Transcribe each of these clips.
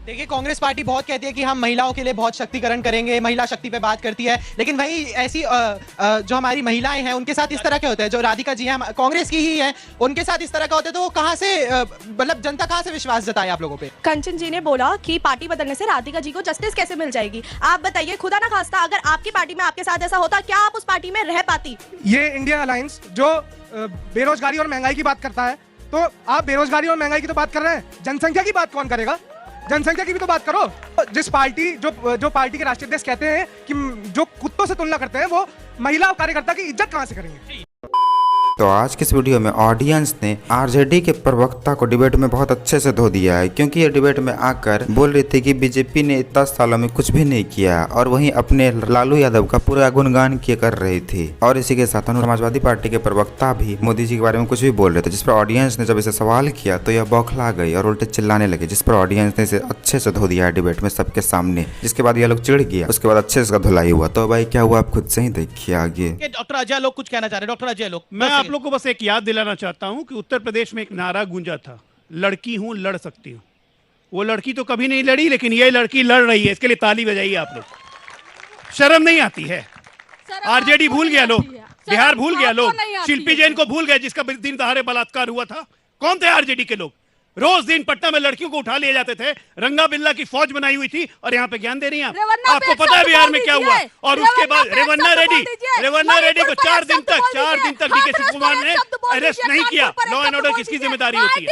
देखिए, कांग्रेस पार्टी बहुत कहती है कि हम महिलाओं के लिए बहुत शक्तिकरण करेंगे, महिला शक्ति पे बात करती है, लेकिन वही ऐसी जो हमारी महिलाएं हैं उनके साथ इस तरह के होते हैं। जो राधिका जी हैं कांग्रेस की ही है, उनके साथ इस तरह का होता है, तो वो कहां से मतलब जनता कहां से विश्वास जताए आप लोगों पे? कंचन जी ने बोला कि पार्टी बदलने से राधिका जी को जस्टिस कैसे मिल जाएगी। आप बताइए, खुदा ना खास्ता अगर आपकी पार्टी में आपके साथ ऐसा होता, क्या आप उस पार्टी में रह पाती? ये इंडिया अलायंस जो बेरोजगारी और महंगाई की बात करता है, तो आप बेरोजगारी और महंगाई की तो बात कर रहे हैं, जनसंख्या की बात कौन करेगा? जनसंख्या की भी तो बात करो। जिस पार्टी जो पार्टी के राष्ट्रीय अध्यक्ष कहते हैं कि जो कुत्तों से तुलना करते हैं, वो महिला कार्यकर्ता की इज्जत कहां से करेंगे? तो आज के इस वीडियो में ऑडियंस ने आरजेडी के प्रवक्ता को डिबेट में बहुत अच्छे से धो दिया है, क्योंकि ये डिबेट में आकर बोल रही थी कि बीजेपी ने 10 सालों में कुछ भी नहीं किया, और वहीं अपने लालू यादव का पूरा गुणगान किया कर रही थी। और इसी के साथ समाजवादी पार्टी के प्रवक्ता भी मोदी जी के बारे में कुछ भी बोल रहे थे, जिस पर ऑडियंस ने जब इसे सवाल किया तो यह बौखला गई और उल्टे चिल्लाने लगे, जिस पर ऑडियंस ने इसे अच्छे से धो दिया है डिबेट में सबके सामने। जिसके बाद यह लोग चिढ़ गया, उसके बाद अच्छे से इसका धुलाई हुआ। तो भाई क्या हुआ आप खुद से ही देखिए आगे। डॉक्टर अजय लोग कुछ कहना चाह रहे हैं। डॉक्टर अजय लोग, मैं आप लोग को बस एक याद दिलाना चाहता हूं कि उत्तर प्रदेश में एक नारा गूंजा था, लड़की हूं लड़ सकती हूं। वो लड़की तो कभी नहीं लड़ी, लेकिन ये लड़की लड़ रही है, इसके लिए ताली बजाइए आप लोग। शर्म नहीं आती है? आरजेडी भूल गया लोग, बिहार भूल गया लोग, शिल्पी जैन को भूल गए जिसका दिन दहाड़े बलात्कार हुआ था। कौन थे आरजेडी के लोग? रोज दिन पटना में लड़कियों को उठा लिए जाते थे, रंगा बिल्ला की फौज बनाई हुई थी, और यहाँ पे ज्ञान दे रही हैं आप। आपको पता है बिहार में क्या हुआ? और उसके बाद रेवन्ना रेड्डी को 4 दिन तक डीके शिव कुमार ने अरेस्ट नहीं किया। लॉ एंड ऑर्डर किसकी जिम्मेदारी होती है?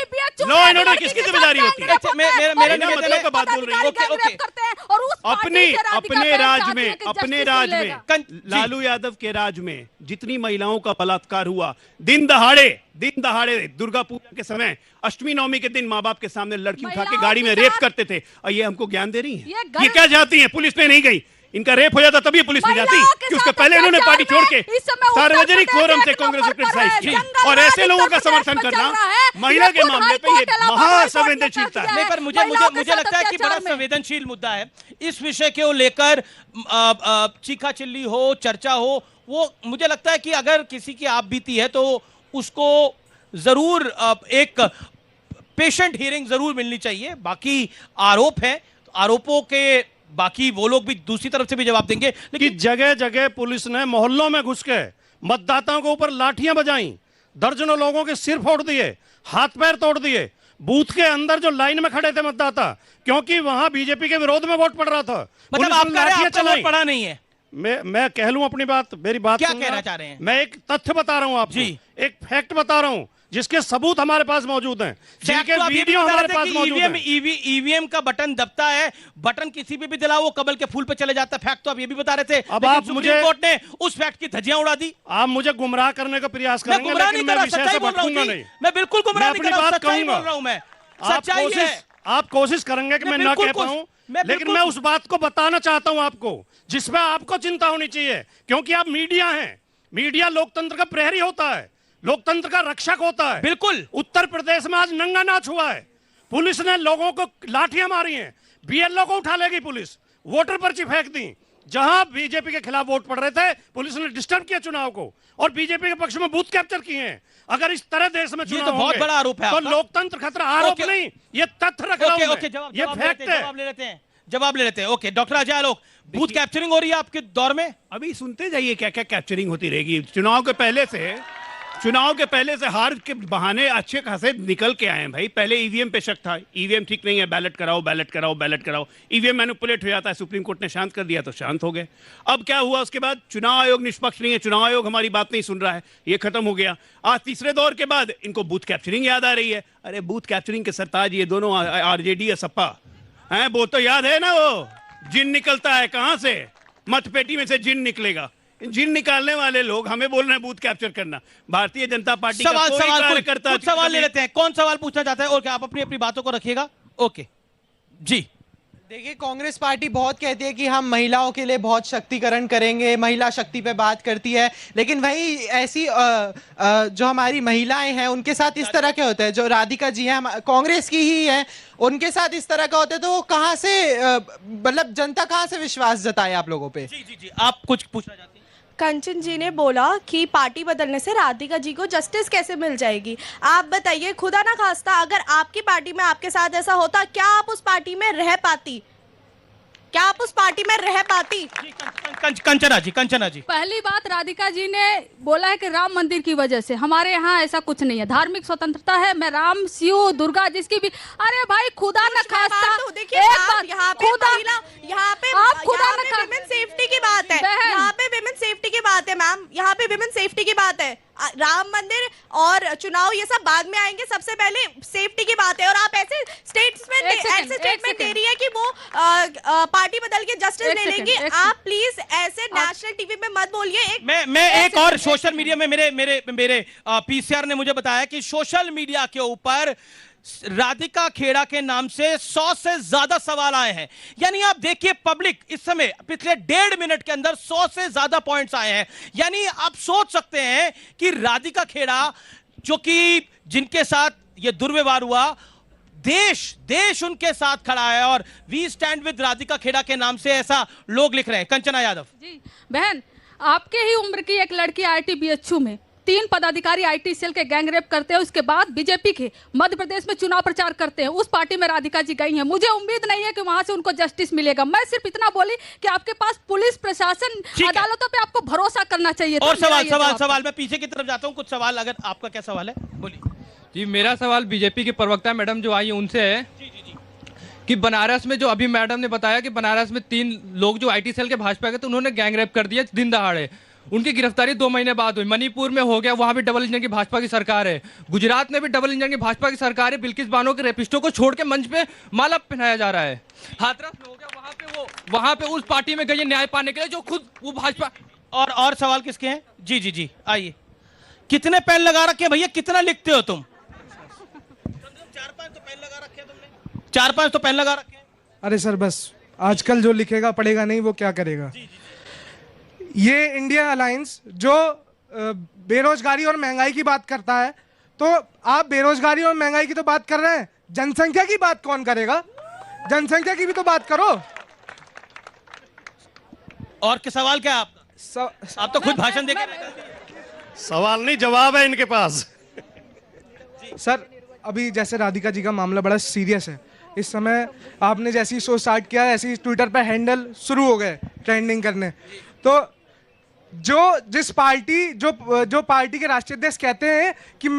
लॉ एंड ऑर्डर किसकी जिम्मेदारी होती है? मेरा मतलब का बात बोल रही हूँ। अपने राज में लालू यादव के राज में जितनी महिलाओं का बलात्कार हुआ, दिन दहाड़े दुर्गा पूजा के समय, अष्टमी नवमी के दिन माँ बाप के सामने लड़की उठा के गाड़ी में रेप करते थे, और ये हमको ज्ञान दे रही है। ये क्या चाहती है? पुलिस में नहीं गई, इनका रेप हो जाता तभी पुलिस में जाती, कि उसके पहले इन्होंने पार्टी छोड़ के सार्वजनिक फोरम से कांग्रेस को क्रिटिसाइज की। और ऐसे लोगों का समर्थन करना महिला के मामले पे ये महासंवेदनशीलता है। नहीं, पर मुझे लगता है कि बड़ा संवेदनशील मुद्दा है। इस विषय को लेकर चीखा चिल्ली हो, चर्चा हो, वो मुझे लगता है कि अगर किसी की आप बीती है तो उसको जरूर एक पेशेंट हियरिंग जरूर मिलनी चाहिए। बाकी आरोप है, तो आरोपों के बाकी वो लोग भी दूसरी तरफ से भी जवाब देंगे। लेकिन जगह जगह पुलिस ने मोहल्लों में घुस के मतदाताओं के ऊपर लाठियां बजाई, दर्जनों लोगों के सिर फोड़ दिए, हाथ पैर तोड़ दिए। बूथ के अंदर जो लाइन में खड़े थे मतदाता, क्योंकि वहां बीजेपी के विरोध में वोट पड़ रहा था, मतलब आपका वोट पड़ा नहीं है? मैं कह लूं अपनी बात, मेरी बात क्या कहना चाह रहे हैं? मैं एक तथ्य बता रहा हूं आपको, एक फैक्ट बता रहा हूं, जिसके सबूत हमारे पास मौजूद हैं, जिनके वीडियो हमारे पास मौजूद हैं। ईवीएम का बटन दबता है, बटन किसी भी दिलाओ वो कमल के फूल पे चले जाता है। फैक्ट तो आप ये भी बता रहे थे। अब आप मुझे कोर्ट ने उस फैक्ट की धज्जियां उड़ा दी। आप मुझे गुमराह करने का प्रयास करेंगे, लेकिन मैं विषय से भटकूंगा नहीं। मैं बिल्कुल गुमराह नहीं कर रहा हूं, सच्चाई बोल रहा हूं मैं। सच्चाई है। आप कोशिश करेंगे कि मैं ना कह पाऊं, लेकिन मैं उस बात को बताना चाहता हूं आपको, जिसमें आपको चिंता होनी चाहिए, क्योंकि आप मीडिया हैं। मीडिया लोकतंत्र का प्रहरी होता है, लोकतंत्र का रक्षक होता है। बिल्कुल। उत्तर प्रदेश में आज नंगा नाच हुआ है, पुलिस ने लोगों को लाठियां मारी हैं, बीएलओ को उठा लेगी पुलिस, वोटर पर्ची फेंक दी। जहां बीजेपी के खिलाफ वोट पड़ रहे थे, पुलिस ने डिस्टर्ब किया चुनाव को, और बीजेपी के पक्ष में बूथ कैप्चर किए हैं। अगर इस तरह देश में चुनाव तो बहुत बड़ा आरोप है, तो लोकतंत्र खतरा। आरोप नहीं, ये तथ्य रख रहा हूं, ये फैक्ट है। जवाब ले लेते हैं। Okay, doctor Ajay Alok, booth capturing हो रही है आपके दौर में? अभी सुनते जाइए क्या क्या कैप्चरिंग होती रहेगी। चुनाव के पहले से हार के बहाने अच्छे खासे निकल के आए हैं भाई। पहले ईवीएम पे शक था, ईवीएम ठीक नहीं है, बैलेट कराओ। ईवीएम मैनिपुलेट हो जाता है, सुप्रीम कोर्ट ने शांत कर दिया तो शांत हो गए। अब क्या हुआ उसके बाद? चुनाव आयोग निष्पक्ष नहीं है, चुनाव आयोग हमारी बात नहीं सुन रहा है, ये खत्म हो गया। आज तीसरे दौर के बाद इनको बूथ कैप्चरिंग याद आ रही है। अरे बूथ कैप्चरिंग के सरताज ये दोनों आरजेडी या सपा हैं, वो तो याद है ना, वो जिन निकलता है कहां से? मतपेटी में से जिन निकलेगा। जिन निकालने वाले लोग हमें बोल रहे हैं बूथ कैप्चर करना। भारतीय जनता पार्टी का कोई कार्यकर्ता सवाल ले लेते हैं। कौन सवाल पूछना चाहता है? और क्या आप अपनी बातों को रखिएगा? ओके जी। देखिए, कांग्रेस पार्टी बहुत कहती है कि हम महिलाओं के लिए बहुत शक्तिकरण करेंगे, महिला शक्ति पे बात करती है, लेकिन वही ऐसी जो हमारी महिलाएं हैं उनके साथ इस तरह के होते हैं। जो राधिका जी हैं कांग्रेस की ही है, उनके साथ इस तरह का होता है, तो वो कहां से मतलब जनता कहां से विश्वास जताए आप लोगों पे? जी, आप कुछ पूछना चाहते हैं? कंचन जी ने बोला कि पार्टी बदलने से राधिका जी को जस्टिस कैसे मिल जाएगी। आप बताइए, खुदा ना खास्ता अगर आपकी पार्टी में आपके साथ ऐसा होता, क्या आप उस पार्टी में रह पाती? क्या आप उस पार्टी में रह पाती? कंचना जी पहली बात, राधिका जी ने बोला है कि राम मंदिर की वजह से। हमारे यहाँ ऐसा कुछ नहीं है, धार्मिक स्वतंत्रता है। मैं राम, शिव, दुर्गा जिसकी भी, अरे भाई खुदा न खास्ता, देखिए यहाँ पे विमेन सेफ्टी की बात है, यहाँ पे विमेन सेफ्टी की बात है मैम, यहाँ पे विमेन सेफ्टी की बात है। राम मंदिर और चुनाव ये सब बाद में आएंगे, सबसे पहले सेफ्टी की बात है। और आप ऐसे स्टेटमेंट दे रही है कि वो पार्टी बदल के जस्टिस ले लेंगी। आप प्लीज ऐसे नेशनल टीवी में मत बोलिए। मैं एक और सोशल मीडिया में मेरे पीसीआर ने मुझे बताया कि सोशल मीडिया के ऊपर राधिका खेड़ा के नाम से 100 से ज्यादा सवाल आए हैं। यानी आप देखिए, पब्लिक इस समय पिछले 1.5 मिनट के अंदर 100 से ज्यादा पॉइंट्स आए हैं। यानी आप सोच सकते हैं कि राधिका खेड़ा, जो कि जिनके साथ ये दुर्व्यवहार हुआ, देश उनके साथ खड़ा है और we stand with Radhika Khera के नाम से ऐसा लोग लिख रहे हैं। कंचना यादव जी, बहन आपके ही उम्र की एक लड़की आईटी बीएचयू में 3 पदाधिकारी आईटी सेल के गैंग रेप करते हैं, उसके बाद बीजेपी के मध्य प्रदेश में चुनाव प्रचार करते हैं। उस पार्टी में राधिका जी गई हैं। मुझे उम्मीद नहीं है कि वहां से उनको जस्टिस मिलेगा। मैं सिर्फ इतना बोली कि आपके पास पुलिस प्रशासन, अदालतों पे आपको भरोसा करना चाहिए। और सवाल मैं पीछे की तरफ जाता हूं, कुछ सवाल, अगर आपका क्या सवाल है बोलिए। जी, मेरा सवाल बीजेपी के प्रवक्ता मैडम जो आई है उनसे है कि बनारस में जो अभी मैडम ने बताया कि बनारस में 3 लोग जो आईटी सेल के भाजपा के थे, उन्होंने गैंग रेप कर दिया दिन दहाड़े। उनकी गिरफ्तारी 2 महीने बाद हुई। मणिपुर में हो गया, वहां भी डबल इंजन की भाजपा की सरकार है। गुजरात में भी डबल इंजन की भाजपा की सरकार है। बिल्किस बानो के रेपिस्टों को छोड़ के मंच पे माला पहनाया जा रहा है। हाथरस में हो गया, वहां पे उस पार्टी में गई है न्याय पाने के लिए जो खुद वो भाजपा। और सवाल किसके हैं? जी आइए। कितने पेन लगा रखे भैया, कितना लिखते हो तुम? 4-5 तो पेन लगा रखे तुमने, 4-5 तो पेन लगा रखे। अरे सर, बस आजकल जो लिखेगा पढ़ेगा नहीं, वो क्या करेगा। ये इंडिया अलायंस जो बेरोजगारी और महंगाई की बात करता है, तो आप बेरोजगारी और महंगाई की तो बात कर रहे हैं, जनसंख्या की बात कौन करेगा? जनसंख्या की भी तो बात करो। और क्या सवाल क्या है आपका? आप तो खुद भाषण देकर सवाल नहीं, जवाब है इनके पास। सर, अभी जैसे राधिका जी का मामला बड़ा सीरियस है। इस समय आपने जैसी शो स्टार्ट किया, ऐसे ही ट्विटर पे हैंडल शुरू हो गए ट्रेंडिंग करने। तो जिस पार्टी जो पार्टी के राष्ट्रीय अध्यक्ष कहते हैं कि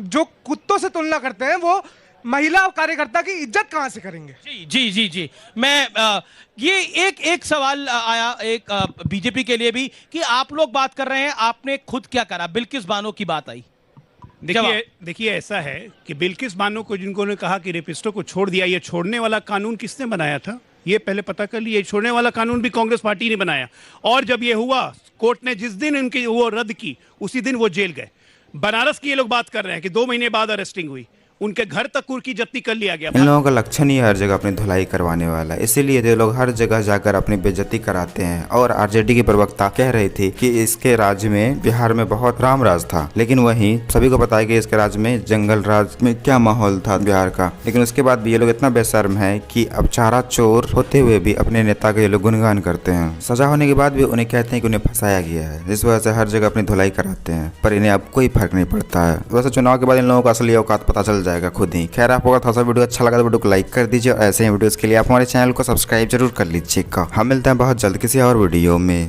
जो कुत्तों से तुलना करते हैं, वो महिला कार्यकर्ता की इज्जत कहां से करेंगे? जी मैं ये एक सवाल आया एक बीजेपी के लिए भी कि आप लोग बात कर रहे हैं, आपने खुद क्या करा? बिल्किस बानो की बात आई। देखिए ऐसा है कि बिल्किस बानो को जिनको ने कहा कि रेपिस्टों को छोड़ दिया, ये छोड़ने वाला कानून किसने बनाया था ये पहले पता कर लिए। छोड़ने वाला कानून भी कांग्रेस पार्टी ने बनाया। और जब ये हुआ, कोर्ट ने जिस दिन उनकी वो रद्द की, उसी दिन वो जेल गए। बनारस की ये लोग बात कर रहे हैं कि 2 महीने बाद अरेस्टिंग हुई, उनके घर तक कुर्की जब्ती कर लिया गया। इन लोगों का लक्षण ही हर जगह अपनी धुलाई करवाने वाला, इसीलिए ये लोग हर जगह जाकर अपनी बेइज्जती कराते हैं। और आरजेडी की प्रवक्ता कह रही थी कि इसके राज्य में, बिहार में बहुत राम राज था, लेकिन वहीं सभी को पता है कि इसके राज्य में जंगल राज में क्या माहौल था बिहार का। लेकिन उसके बाद भी ये लोग इतना बेशर्म है कि अब चारा चोर होते हुए भी अपने नेता का ये लोग गुणगान करते हैं। सजा होने के बाद भी उन्हें कहते हैं कि उन्हें फंसाया गया है, जिस वजह से हर जगह अपनी धुलाई कराते हैं, पर इन्हें अब कोई फर्क नहीं पड़ता है। वैसे चुनाव के बाद इन लोगों का असली औकात पता चल जाएगा खुद ही। खैर, आपको थोड़ा सा वीडियो अच्छा लगा तो वीडियो को लाइक कर दीजिए और ऐसे ही वीडियोस के लिए आप हमारे चैनल को सब्सक्राइब जरूर कर लीजिएगा। हम मिलते हैं बहुत जल्द किसी और वीडियो में।